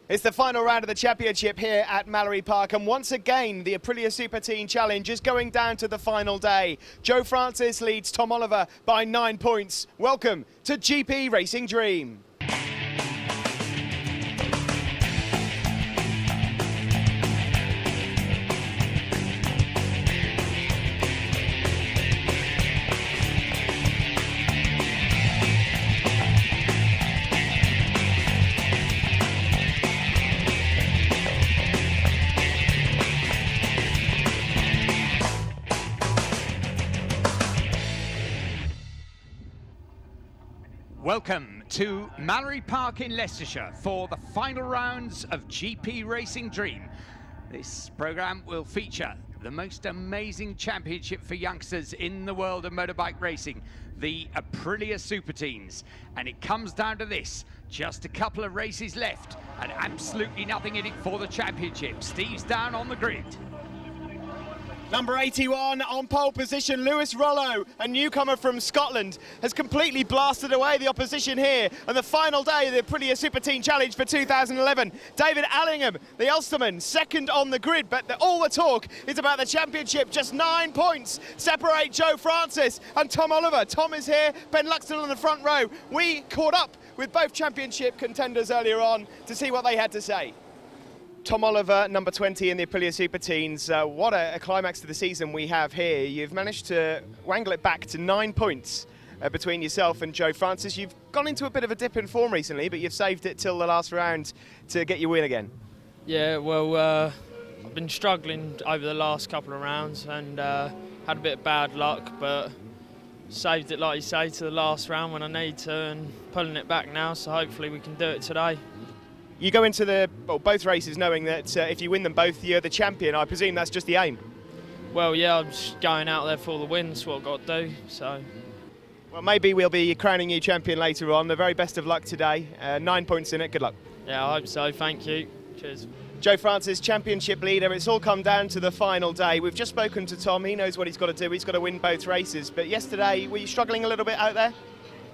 It's the final round of the championship here at Mallory Park, and once again the Aprilia Super Teen Challenge is going down to the final day. Joe Francis leads Tom Oliver by 9 points. Welcome to GP Racing Dream. Welcome to Mallory Park in Leicestershire for the final rounds of GP Racing Dream. This programme will feature the most amazing championship for youngsters in the world of motorbike racing, the Aprilia Super Teens. And it comes down to this, just a couple of races left and absolutely nothing in it for the championship. Steve's down on the grid. Number 81 on pole position, Lewis Rollo, a newcomer from Scotland, has completely blasted away the opposition here on the final day of the Aprilia Super Teen Challenge for 2011. David Allingham, the Ulsterman, second on the grid, but all the talk is about the championship. Just 9 points separate Joe Francis and Tom Oliver. Tom is here, Ben Luxton on the front row. We caught up with both championship contenders earlier on to see what they had to say. Tom Oliver, number 20 in the Aprilia Super Teens. What a climax to the season we have here. You've managed to wangle it back to 9 points between yourself and Joe Francis. You've gone into a bit of a dip in form recently, but you've saved it till the last round to get your win again. Yeah, well, I've been struggling over the last couple of rounds and had a bit of bad luck, but saved it, like you say, to the last round when I need to, and pulling it back now, so hopefully we can do it today. You go into both races knowing that if you win them both, you're the champion. I presume that's just the aim. Well, yeah, I'm just going out there for the win. That's what I've got to do. So. Well, maybe we'll be crowning you champion later on. The very best of luck today. 9 points in it. Good luck. Yeah, I hope so. Thank you. Cheers. Joe Francis, championship leader. It's all come down to the final day. We've just spoken to Tom. He knows what he's got to do. He's got to win both races. But yesterday, were you struggling a little bit out there?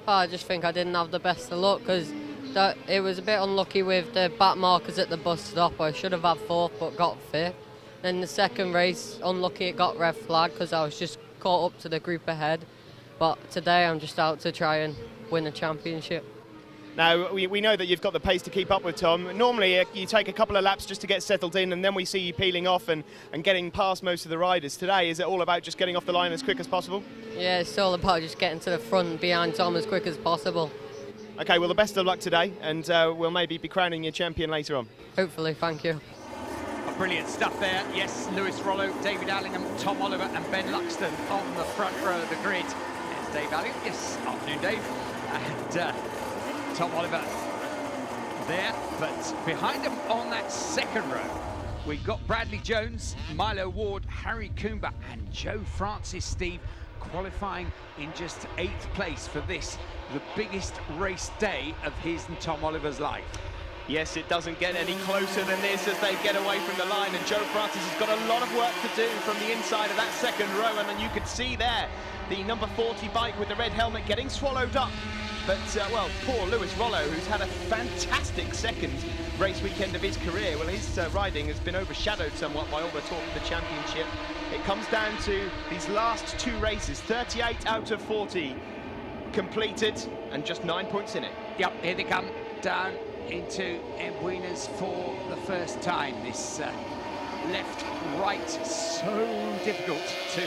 Oh, I just think I didn't have the best of luck because it was a bit unlucky with the back markers at the bus stop. I should have had fourth but got fifth. Then the second race, unlucky it got red flag because I was just caught up to the group ahead. But today I'm just out to try and win a championship. Now, we know that you've got the pace to keep up with Tom. Normally you take a couple of laps just to get settled in, and then we see you peeling off and getting past most of the riders. Today, is it all about just getting off the line as quick as possible? Yeah, it's all about just getting to the front behind Tom as quick as possible. Okay, well, the best of luck today, and we'll maybe be crowning you champion later on. Hopefully, thank you. Brilliant stuff there. Yes, Lewis Rollo, David Allingham, Tom Oliver and Ben Luxton on the front row of the grid. There's Dave Allingham. Yes, afternoon, Dave. And Tom Oliver there, but behind him on that second row, we've got Bradley Jones, Milo Ward, Harry Coomber and Joe Francis, Steve, qualifying in just 8th place for this, the biggest race day of his and Tom Oliver's life. Yes, it doesn't get any closer than this as they get away from the line, and Joe Francis has got a lot of work to do from the inside of that second row, and then you could see there the number 40 bike with the red helmet getting swallowed up. But, well, poor Lewis Rollo, who's had a fantastic second race weekend of his career. Well, his riding has been overshadowed somewhat by all the talk of the championship. It comes down to these last 2 races, 38 out of 40 completed, and just 9 points in it. Yep, here they come down into Embuenas for the first time. This left-right, so difficult to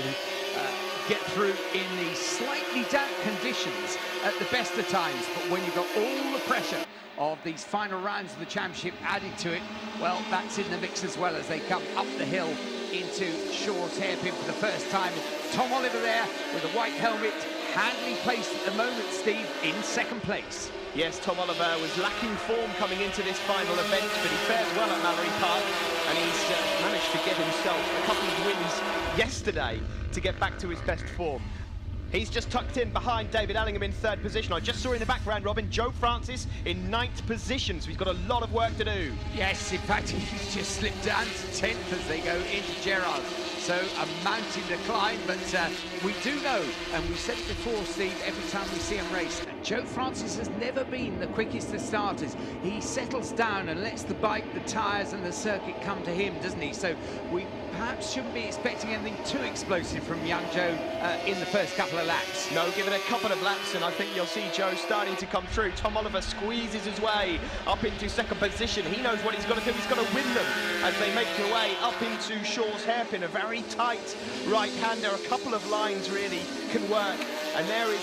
get through in the slightly damp conditions at the best of times, but when you've got all the pressure of these final rounds of the championship added to it, well, that's in the mix as well as they come up the hill into Shaw's hairpin for the first time. Tom Oliver there with a white helmet, handily placed at the moment, Steve, in second place. Yes, Tom Oliver was lacking form coming into this final event, but he fared well at Mallory Park, and he's managed to get himself a couple of wins yesterday to get back to his best form. He's just tucked in behind David Allingham in 3rd position. I just saw in the background, Robin, Joe Francis in 9th position, so he's got a lot of work to do. Yes, in fact, he's just slipped down to 10th as they go into Gerrard. so a mountain to climb, but we do know, and we said it before, Steve, every time we see him race, Joe Francis has never been the quickest of starters. He settles down and lets the bike, the tyres and the circuit come to him, doesn't he? So we perhaps shouldn't be expecting anything too explosive from young Joe in the first couple of laps. No, give it a couple of laps and I think you'll see Joe starting to come through. Tom Oliver squeezes his way up into second position. He knows what he's got to do. He's got to win them as they make their way up into Shaw's hairpin. A very tight right-hander. A couple of lines really can work. And there is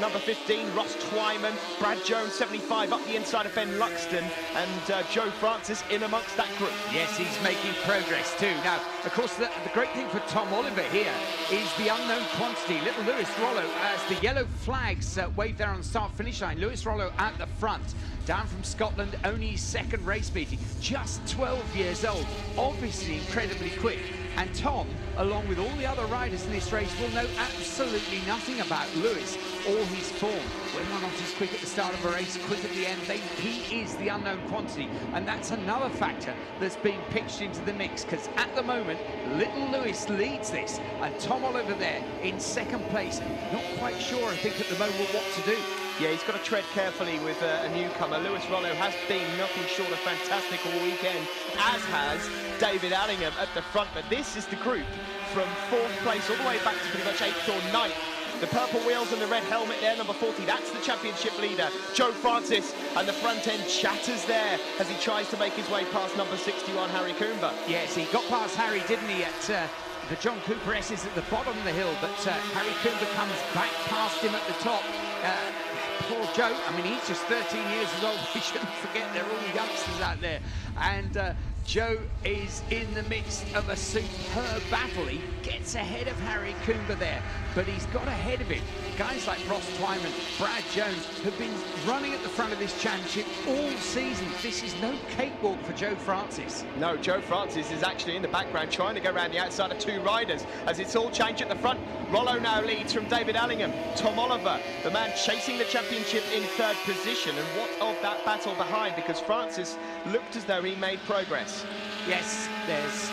number 15, Ross Twyman, Brad Jones, 75, up the inside of Ben Luxton, and Joe Francis in amongst that group. Yes, he's making progress too. Now, of course, the great thing for Tom Oliver here is the unknown quantity. Little Lewis Rollo, as the yellow flags wave there on the start-finish line. Lewis Rollo at the front, down from Scotland, only his second race meeting. Just 12 years old, obviously incredibly quick. And Tom, along with all the other riders in this race, will know absolutely nothing about Lewis or his form. When one not as quick at the start of a race, quick at the end, he is the unknown quantity. And that's another factor that's being pitched into the mix, because at the moment, little Lewis leads this, and Tom Oliver there in second place. Not quite sure, I think, at the moment what to do. Yeah, he's got to tread carefully with a newcomer. Lewis Rollo has been nothing short of fantastic all weekend, as has David Allingham at the front. But this is the group from 4th place all the way back to pretty much 8th or 9th. The purple wheels and the red helmet there, number 40, that's the championship leader, Joe Francis, and the front end chatters there as he tries to make his way past number 61, Harry Coomber. Yes, he got past Harry, didn't he, at the John Cooper S's at the bottom of the hill, but Harry Coomber comes back past him at the top. Poor Joe, I mean, he's just 13 years old. We shouldn't forget they're all youngsters out there. And Joe is in the midst of a superb battle. He gets ahead of Harry Coomber there, but he's got ahead of him guys like Ross Twyman, Brad Jones, have been running at the front of this championship all season. This is no cakewalk for Joe Francis. No, Joe Francis is actually in the background trying to go around the outside of 2 riders as it's all changed at the front. Rollo now leads from David Allingham. Tom Oliver, the man chasing the championship in 3rd position. And what of that battle behind? Because Francis looked as though he made progress. Yes, there's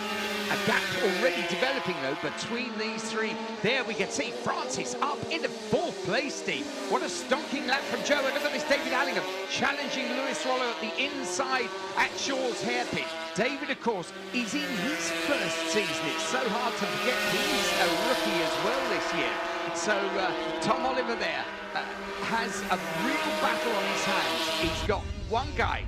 a gap already developing, though, between these 3. There we can see Francis up into 4th place, Steve. What a stonking lap from Joe. And look at this, David Allingham challenging Lewis Rollo at the inside at Shaw's hairpin. David, of course, is in his first season. It's so hard to forget he's a rookie as well this year. So Tom Oliver there has a real battle on his hands. He's got one guy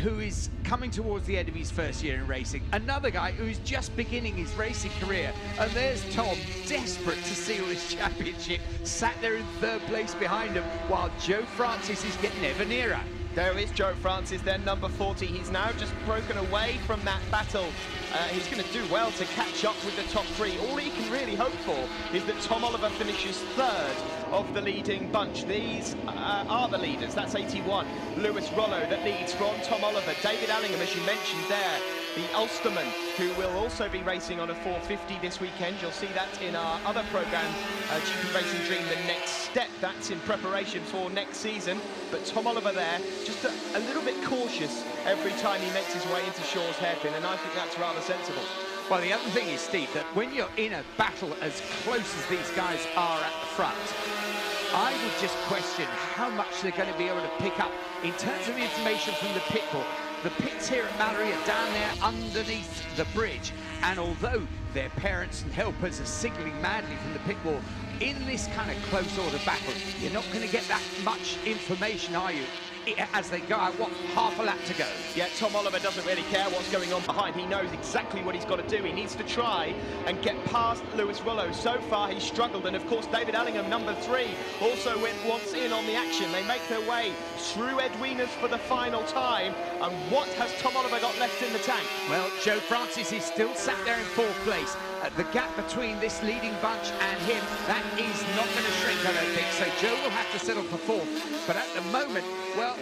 who is coming towards the end of his first year in racing, another guy who's just beginning his racing career, and there's Tom, desperate to seal this championship, sat there in 3rd place behind him, while Joe Francis is getting ever nearer. There is Joe Francis, then number 40. He's now just broken away from that battle. He's going to do well to catch up with the top 3. All he can really hope for is that Tom Oliver finishes 3rd of the leading bunch. These are the leaders. That's 81. Lewis Rollo that leads from Tom Oliver. David Allingham, as you mentioned there, the Ulsterman, who will also be racing on a 450 this weekend. You'll see that in our other programme, GP Racing Dream, the next step. That's in preparation for next season. But Tom Oliver there, just a little bit cautious every time he makes his way into Shaw's hairpin, and I think that's rather sensible. Well, the other thing is, Steve, that when you're in a battle as close as these guys are at the front, I would just question how much they're going to be able to pick up in terms of information from the pit bull. The pits here at Mallory are down there underneath the bridge, and although their parents and helpers are signalling madly from the pit wall, in this kind of close order battle, you're not going to get that much information, are you? As they go out, what, half a lap to go? Yeah, Tom Oliver doesn't really care what's going on behind. He knows exactly what he's got to do. He needs to try and get past Lewis Rollo. So far, he's struggled. And, of course, David Allingham, number 3, also wants in on the action. They make their way through Edwinas for the final time. And what has Tom Oliver got left in the tank? Well, Joe Francis is still sat there in 4th place. The gap between this leading bunch and him, that is not going to shrink, I don't think. So Joe will have to settle for 4th. But at the moment, well,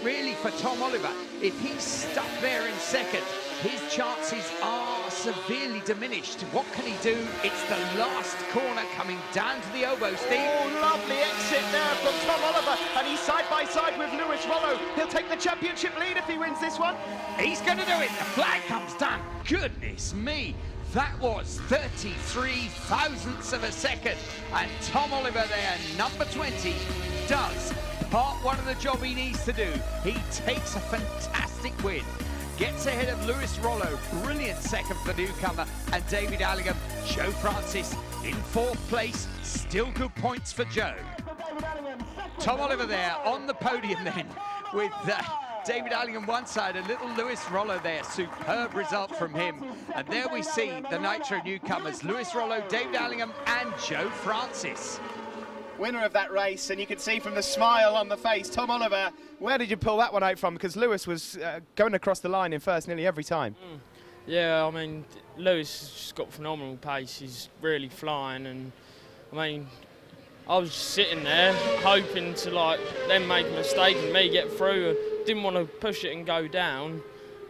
really for Tom Oliver, if he's stuck there in 2nd, his chances are severely diminished. What can he do? It's the last corner coming down to the elbow, Steve. Oh, lovely exit there from Tom Oliver, and he's side by side with Lewis Rollo. He'll take the championship lead if he wins this one. He's going to do it. The flag comes down. Goodness me. That was 33 thousandths of a second. And Tom Oliver there, number 20, does part one of the job he needs to do. He takes a fantastic win. Gets ahead of Lewis Rollo, brilliant second for newcomer, and David Allingham. Joe Francis in fourth place, still good points for Joe. Tom Oliver there on the podium then, with David Allingham one side, a little Lewis Rollo there, superb result from him. And there we see the Nitro newcomers, Lewis Rollo, David Allingham and Joe Francis. Winner of that race, and you can see from the smile on the face, Tom Oliver. Where did you pull that one out from? Because Lewis was going across the line in first nearly every time. Yeah, I mean, Lewis has just got phenomenal pace. He's really flying, and I mean, I was just sitting there hoping to like them make a mistake and me get through. I didn't want to push it and go down,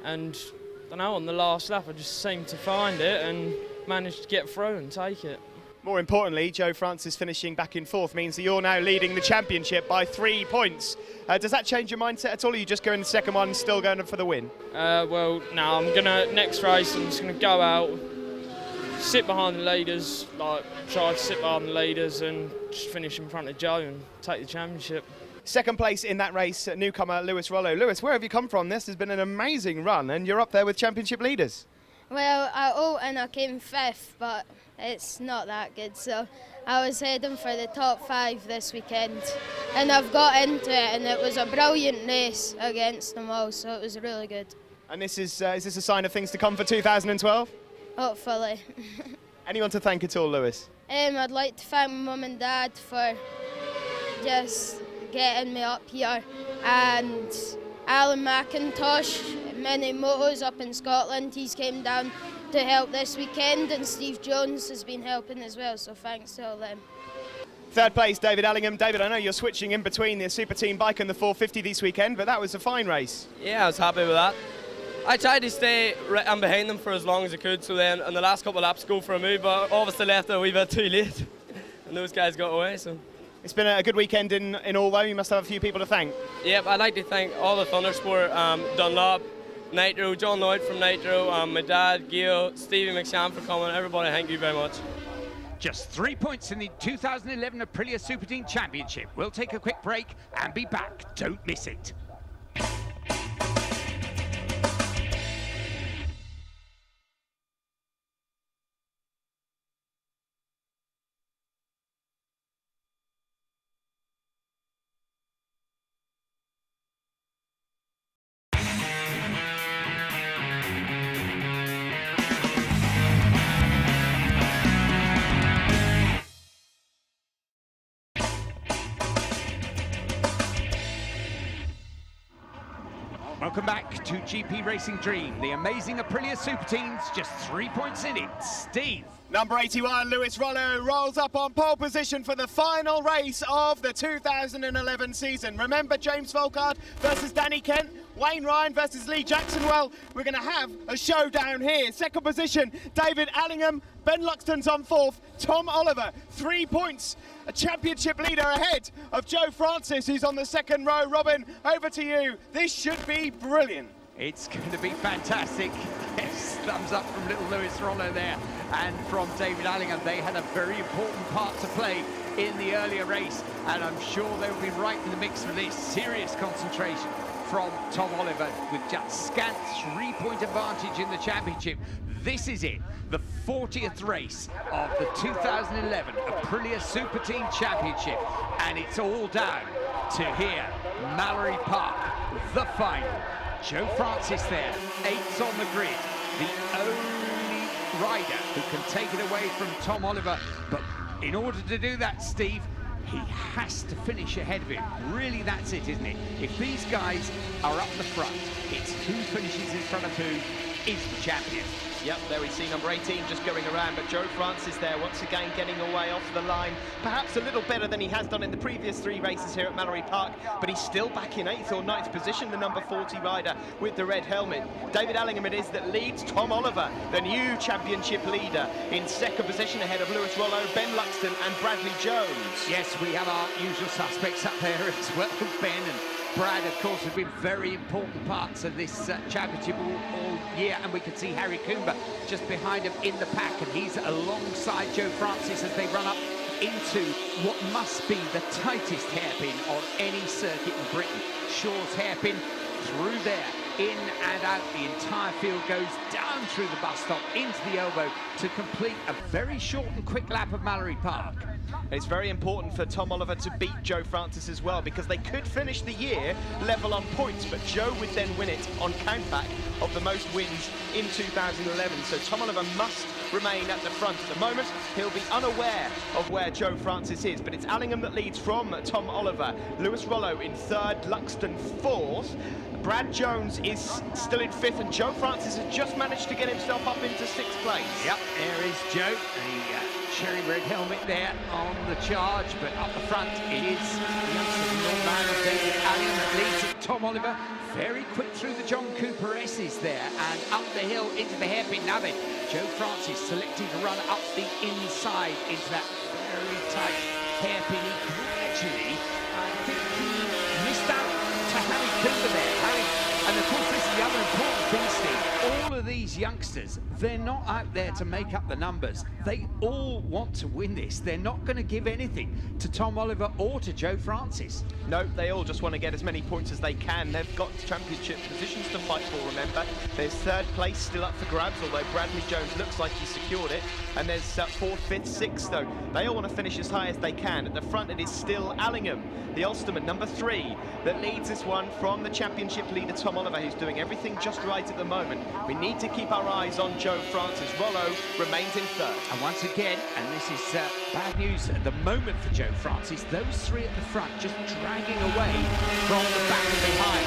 and I don't know, on the last lap I just seemed to find it and managed to get through and take it. More importantly, Joe Francis finishing back in fourth means that you're now leading the championship by 3 points. Does that change your mindset at all, or are you just going the second one, still going for the win? Well, no, I'm gonna, next race, I'm just gonna go out, sit behind the leaders, like try to sit behind the leaders and just finish in front of Joe and take the championship. Second place in that race, newcomer Lewis Rollo. Lewis, where have you come from? This has been an amazing run, and you're up there with championship leaders. Well, at Alton I came fifth, but it's not that good, so I was heading for the top 5 this weekend, and I've got into it, and it was a brilliant race against them all, so it was really good. And this is this a sign of things to come for 2012? Hopefully. Anyone to thank at all, Lewis? I'd like to thank my mum and dad for just getting me up here, and Alan McIntosh, Mini Motos up in Scotland, he's came down to help this weekend, and Steve Jones has been helping as well, so thanks to all them. Third place, David Allingham. David, I know you're switching in between the Super Team bike and the 450 this weekend, but that was a fine race. Yeah, I was happy with that. I tried to stay right and behind them for as long as I could, so then in the last couple of laps go for a move, but obviously left it a wee bit too late, and those guys got away. So it's been a good weekend in all, though. You must have a few people to thank. Yep, I'd like to thank all the Thundersport, Dunlop, Nitro, John Lloyd from Nitro, my dad, Gil, Stevie McSham for coming. Everybody, thank you very much. Just 3 points in the 2011 Aprilia Super Team Championship. We'll take a quick break and be back. Don't miss it. Welcome back to GP Racing Dream. The amazing Aprilia Super Teams, just 3 points in it. Steve. Number 81, Lewis Rollo, rolls up on pole position for the final race of the 2011 season. Remember James Volkard versus Danny Kent? Wayne Ryan versus Lee Jackson? Well, we're going to have a showdown here. Second position, David Allingham. Ben Luxton's on fourth. Tom Oliver, 3 points. A championship leader ahead of Joe Francis, who's on the second row. Robin, over to you. This should be brilliant. It's going to be fantastic. Yes, thumbs up from little Lewis Rollo there, and from David Allingham. They had a very important part to play in the earlier race, and I'm sure they'll be right in the mix for this. Serious concentration from Tom Oliver with just scant 3-point advantage in the championship. This is it, the 40th race of the 2011 Aprilia Super Team Championship, and it's all down to here, Mallory Park, the final. Joe Francis there, 8th on the grid, the only rider who can take it away from Tom Oliver. But in order to do that, Steve, he has to finish ahead of him. Really, that's it, isn't it? If these guys are up the front, it's who finishes in front of who is the champion. Yep, there we see number 18 just going around, but Joe Francis there once again getting away off the line. Perhaps a little better than he has done in the previous 3 races here at Mallory Park, but he's still back in 8th or 9th position, the number 40 rider with the red helmet. David Allingham it is that leads Tom Oliver, the new championship leader, in second position ahead of Lewis Rollo, Ben Luxton and Bradley Jones. Yes, we have our usual suspects up there as well, Ben and Brad, of course, have been very important parts of this championship all year, and we can see Harry Coomber just behind him in the pack, and he's alongside Joe Francis as they run up into what must be the tightest hairpin on any circuit in Britain. Shaw's hairpin through there, in and out. The entire field goes down through the bus stop into the elbow to complete a very short and quick lap of Mallory Park. It's very important for Tom Oliver to beat Joe Francis as well, because they could finish the year level on points, but Joe would then win it on countback of the most wins in 2011. So Tom Oliver must remain at the front. At the moment, he'll be unaware of where Joe Francis is, but it's Allingham that leads from Tom Oliver. Lewis Rollo in third, Luxton fourth. Brad Jones is still in fifth, and Joe Francis has just managed to get himself up into sixth place. Yep, there is Joe, the cherry red helmet there on the charge, but up the front it is the youngster Norman of David Allingham that leads it. Tom Oliver very quick through the John Cooper S's there and up the hill into the hairpin. Now then, Joe Francis selecting to run up the inside into that very tight hairpin. He gradually, I think he missed out to Harry Coomber there. And of course, this is the other important thing, Steve. All of these youngsters, they're not out there to make up the numbers. They all want to win this. They're not going to give anything to Tom Oliver or to Joe Francis. No, they all just want to get as many points as they can. They've got championship positions to fight for, remember. There's third place still up for grabs, although Bradley Jones looks like he secured it. And there's fourth, fifth, sixth, though. They all want to finish as high as they can. At the front, it is still Allingham, the Ulsterman, number 3, that leads this one from the championship leader, Tom Oliver, who's doing everything just right at the moment. We need to keep our eyes on Joe Francis. Rollo remains in third. And once again, and this is bad news at the moment for Joe Francis, those 3 at the front just dragging away from the back and behind.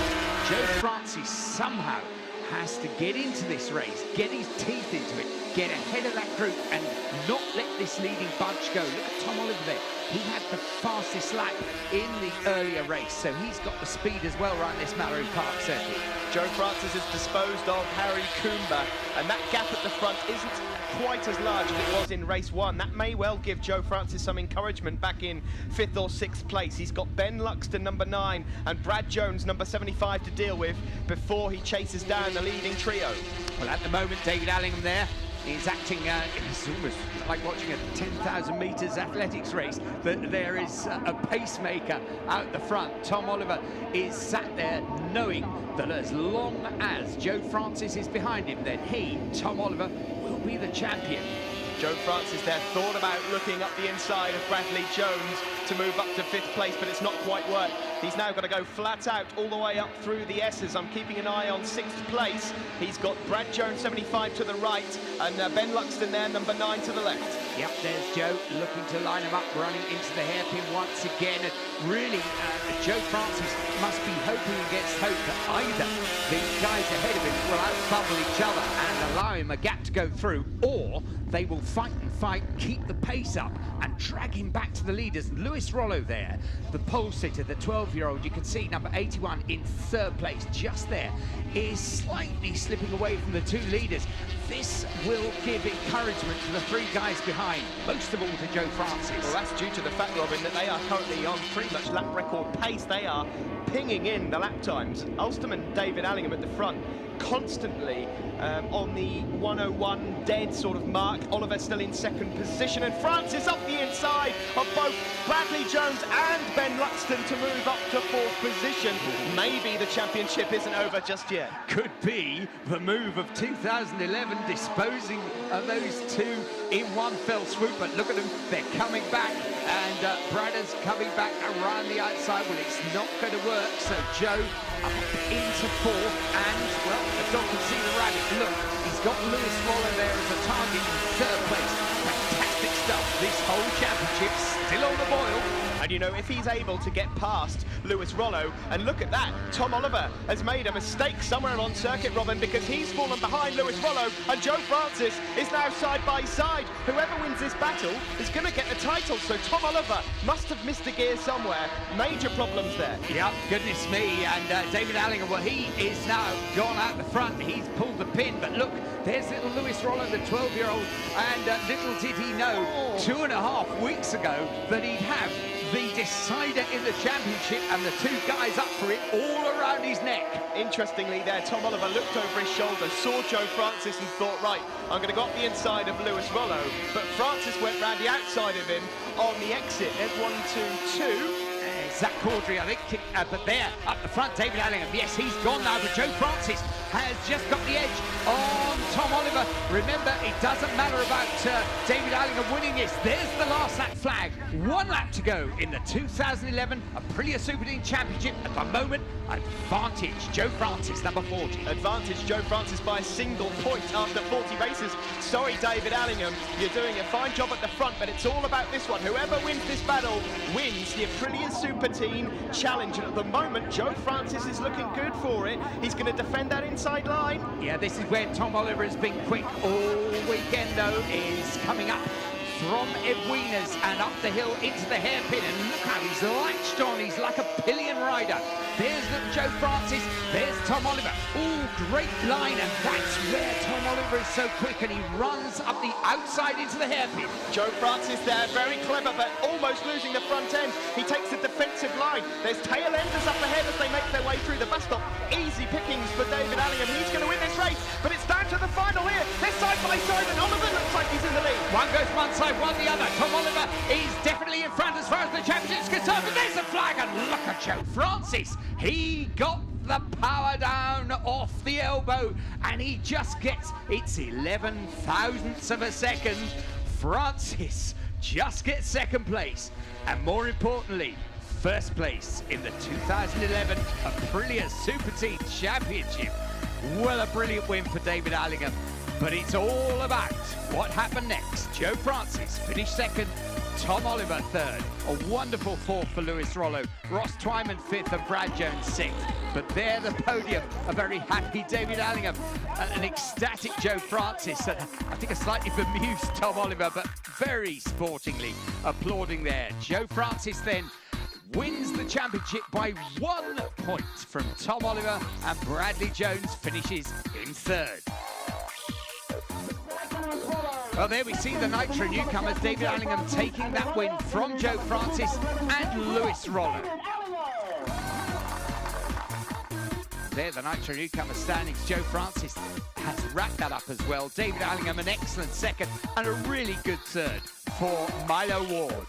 Joe Francis somehow has to get into this race, get his teeth into it, get ahead of that group and not let this leading bunch go. Look at Tom Oliver there. He had the fastest lap in the earlier race, so he's got the speed as well around this Mallory Park circuit. Joe Francis has disposed of Harry Coomber, and that gap at the front isn't quite as large as it was in race 1. That may well give Joe Francis some encouragement back in 5th or 6th place. He's got Ben Luxton, number 9, and Brad Jones, number 75, to deal with before he chases down the leading trio. Well, at the moment, David Allingham there is acting, it's almost like watching a 10,000 metres athletics race, but there is a pacemaker out the front. Tom Oliver is sat there knowing that as long as Joe Francis is behind him, then he, Tom Oliver, will be the champion. Joe Francis there thought about looking up the inside of Bradley Jones to move up to 5th place, but it's not quite worked. He's now got to go flat out all the way up through the S's. I'm keeping an eye on 6th place. He's got Brad Jones, 75, to the right, and Ben Luxton there, number 9, to the left. Yep, there's Joe looking to line him up, running into the hairpin once again. And really, Joe Francis must be hoping against hope that either the guys ahead of him will out-bubble each other and allow him a gap to go through, or they will fight and fight, keep the pace up and drag him back to the leaders. Lewis Rollo there, the pole sitter, the 12-year-old, you can see number 81 in 3rd place, just there, is slightly slipping away from the 2 leaders. This will give encouragement to the 3 guys behind, most of all to Joe Francis. Well, that's due to the fact, Robin, that they are currently on pretty much lap record pace. They are pinging in the lap times. Ulsterman David Allingham at the front, constantly on the 101 dead sort of mark. Oliver still in 2nd position, and Francis up the inside of both Bradley Jones and Ben Luxton to move up to 4th position. Maybe the championship isn't over just yet. Could be the move of 2011, disposing of those 2 in one fell swoop, but look at them, they're coming back, and Bradder's coming back around the outside. Well, it's not going to work, so Joe up into 4th, and, well, the dog can see the rabbit. Look, he's got Lewis Rollo there as a target in 3rd place. Fantastic stuff. This whole championship still on the boil. And you know, if he's able to get past Lewis Rollo, and look at that, Tom Oliver has made a mistake somewhere on circuit, Robin, because he's fallen behind Lewis Rollo, and Joe Francis is now side by side. Whoever wins this battle is going to get the title, so Tom Oliver must have missed a gear somewhere. Major problems there. Yep, goodness me, and David Allingham, well, he is now gone out the front. He's pulled the pin, but look, there's little Lewis Rollo, the 12-year-old, and little did he know 2.5 weeks ago that he'd have the decider in the championship, and the two guys up for it all around his neck. Interestingly there, Tom Oliver looked over his shoulder, saw Joe Francis and thought, right, I'm going to go up the inside of Lewis Rollo. But Francis went round the outside of him on the exit. There's 1, 2, 2. Zach Caudry, I think, but there, up the front, David Allingham. Yes, he's gone now, but Joe Francis has just got the edge on Tom Oliver. Remember, it doesn't matter about David Allingham winning this. There's the last lap flag. 1 lap to go in the 2011 Aprilia Super-Team Championship. At the moment, advantage Joe Francis, number 40. Advantage Joe Francis by a single point after 40 races. Sorry, David Allingham, you're doing a fine job at the front, but it's all about this one. Whoever wins this battle wins the Aprilia Super-Team Challenge. And at the moment, Joe Francis is looking good for it. He's going to defend that inside line. Yeah, this is where Tom Oliver has been quick all weekend, though, is coming up from Edwina's and up the hill into the hairpin, and look how he's latched on. He's like a pillion rider. There's Joe Francis, there's Tom Oliver. Ooh, great line, and that's where Tom Oliver is so quick, and he runs up the outside into the hairpin. Joe Francis there, very clever, but almost losing the front end. He takes a defensive line. There's tail enders up ahead as they make their way through the bus stop. Easy pickings for David Allingham. He's going to win this race, but it's down to the final here. They're side by side, and Oliver looks like he's in the lead. One goes one side, one the other. Tom Oliver is definitely in front as far as the championship's concerned, but there's the flag, and look at Joe Francis. He got the power down off the elbow, and he just gets, it's 11 thousandths of a second. Francis just gets second place, and more importantly, first place in the 2011 Aprilia Super Team Championship. Well, a brilliant win for David Allingham, but it's all about what happened next. Joe Francis finished second, Tom Oliver third, a wonderful fourth for Lewis Rollo, Ross Twyman fifth, and Brad Jones sixth. But there, the podium, a very happy David Allingham, an ecstatic Joe Francis, and I think a slightly bemused Tom Oliver, but very sportingly applauding there. Joe Francis then wins the championship by 1 point from Tom Oliver, and Bradley Jones finishes in third. Well, there we see the Nitro newcomers, David Allingham taking that win from Joe Francis and Lewis Rollo. There, the Nitro newcomers standings. Joe Francis has wrapped that up as well. David Allingham, an excellent second, and a really good third for Milo Ward.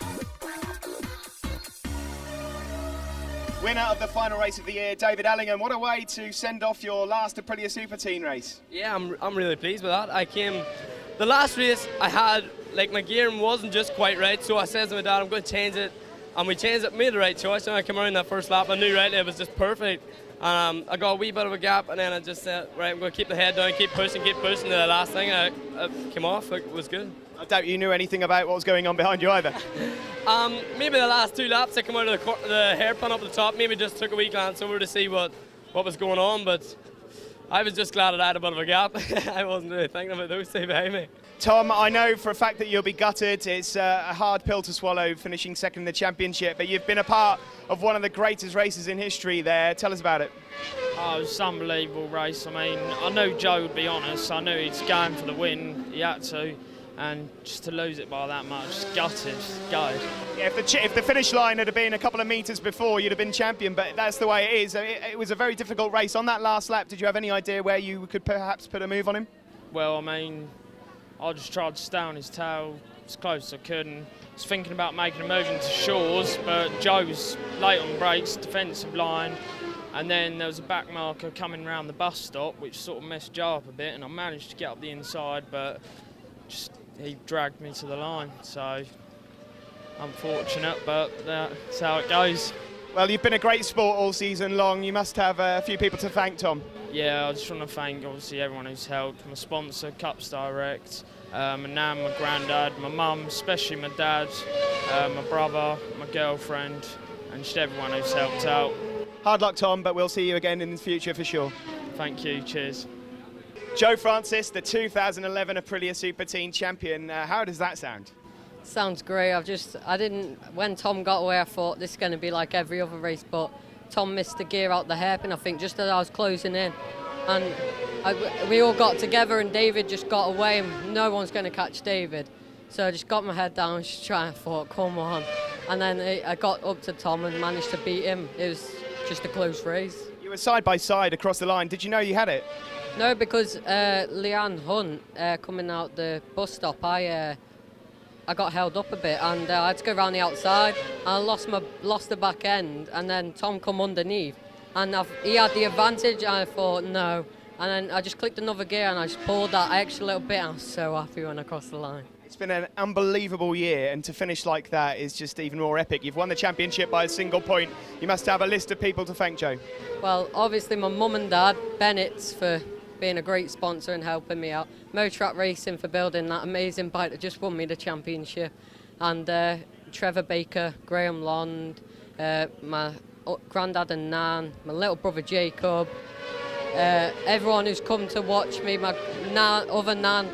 Winner of the final race of the year, David Allingham. What a way to send off your last Aprilia Super Team race. Yeah, I'm really pleased with that. I came, the last race I had, like, my gearing wasn't just quite right, so I said to my dad, I'm going to change it, and we changed it, made the right choice, and I came around that first lap, I knew right it was just perfect. I got a wee bit of a gap, and then I just said, right, I'm going to keep the head down, keep pushing, to the last thing, I came off, it was good. I doubt you knew anything about what was going on behind you either. Maybe the last 2 laps I came out of the hairpin up at the top, maybe just took a wee glance over to see what was going on, but I was just glad I had a bit of a gap. I wasn't really thinking about those two behind me. Tom, I know for a fact that you'll be gutted. It's a hard pill to swallow finishing second in the championship, but you've been a part of one of the greatest races in history there. Tell us about it. Oh, it was an unbelievable race. I mean, I know Joe would be honest. I knew he's going for the win. He had to. And just to lose it by that much, gutted, gutted. Yeah, if the finish line had been a couple of metres before, you'd have been champion, but that's the way it is. It was a very difficult race. On that last lap, did you have any idea where you could perhaps put a move on him? Well, I mean, I just tried to stay on his tail as close as I could, and was thinking about making a move into Shores, but Joe was late on brakes, defensive line, and then there was a back marker coming around the bus stop, which sort of messed Joe up a bit, and I managed to get up the inside, but just he dragged me to the line, so unfortunate, but that's how it goes. Well, you've been a great sport all season long. You must have a few people to thank, Tom. Yeah, I just want to thank obviously everyone who's helped. My sponsor, Cups Direct, my nan, my granddad, my mum, especially my dad, my brother, my girlfriend, and just everyone who's helped out. Hard luck, Tom, but we'll see you again in the future for sure. Thank you, cheers. Joe Francis, the 2011 Aprilia Super Team champion. How does that sound? Sounds great. When Tom got away, I thought this is going to be like every other race, but Tom missed the gear out the hairpin, I think, just as I was closing in. And we all got together and David just got away and no one's going to catch David. So I just got my head down, just trying, I thought, come on. And then I got up to Tom and managed to beat him. It was just a close race. You were side by side across the line. Did you know you had it? No, because Leanne Hunt coming out the bus stop, I got held up a bit and I had to go around the outside. And I lost the back end, and then Tom come underneath, and he had the advantage. And I thought no, and then I just clicked another gear and I just pulled that extra little bit. And I was so happy when I crossed the line. It's been an unbelievable year, and to finish like that is just even more epic. You've won the championship by a single point. You must have a list of people to thank, Joe. Well, obviously my mum and dad, Bennett's for being a great sponsor and helping me out, Motrack Racing for building that amazing bike that just won me the championship, and Trevor Baker, Graham Lond, my granddad and nan, my little brother Jacob, everyone who's come to watch me, my other nan.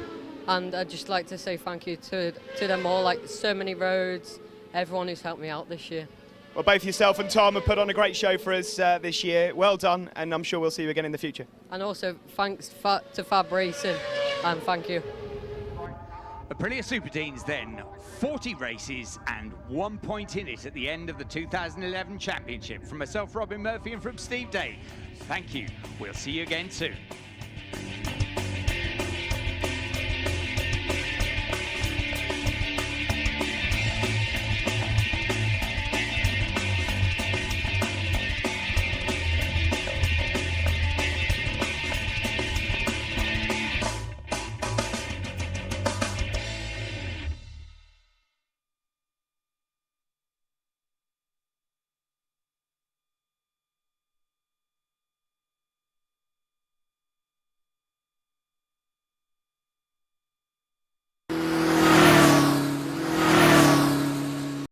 And I'd just like to say thank you to them all, like so many roads, everyone who's helped me out this year. Well, both yourself and Tom have put on a great show for us this year. Well done, and I'm sure we'll see you again in the future. And also thanks to Fab Racing, and thank you. Aprilia Superteens then, 40 races and 1 point in it at the end of the 2011 championship. From myself, Robin Murphy, and from Steve Day, thank you. We'll see you again soon.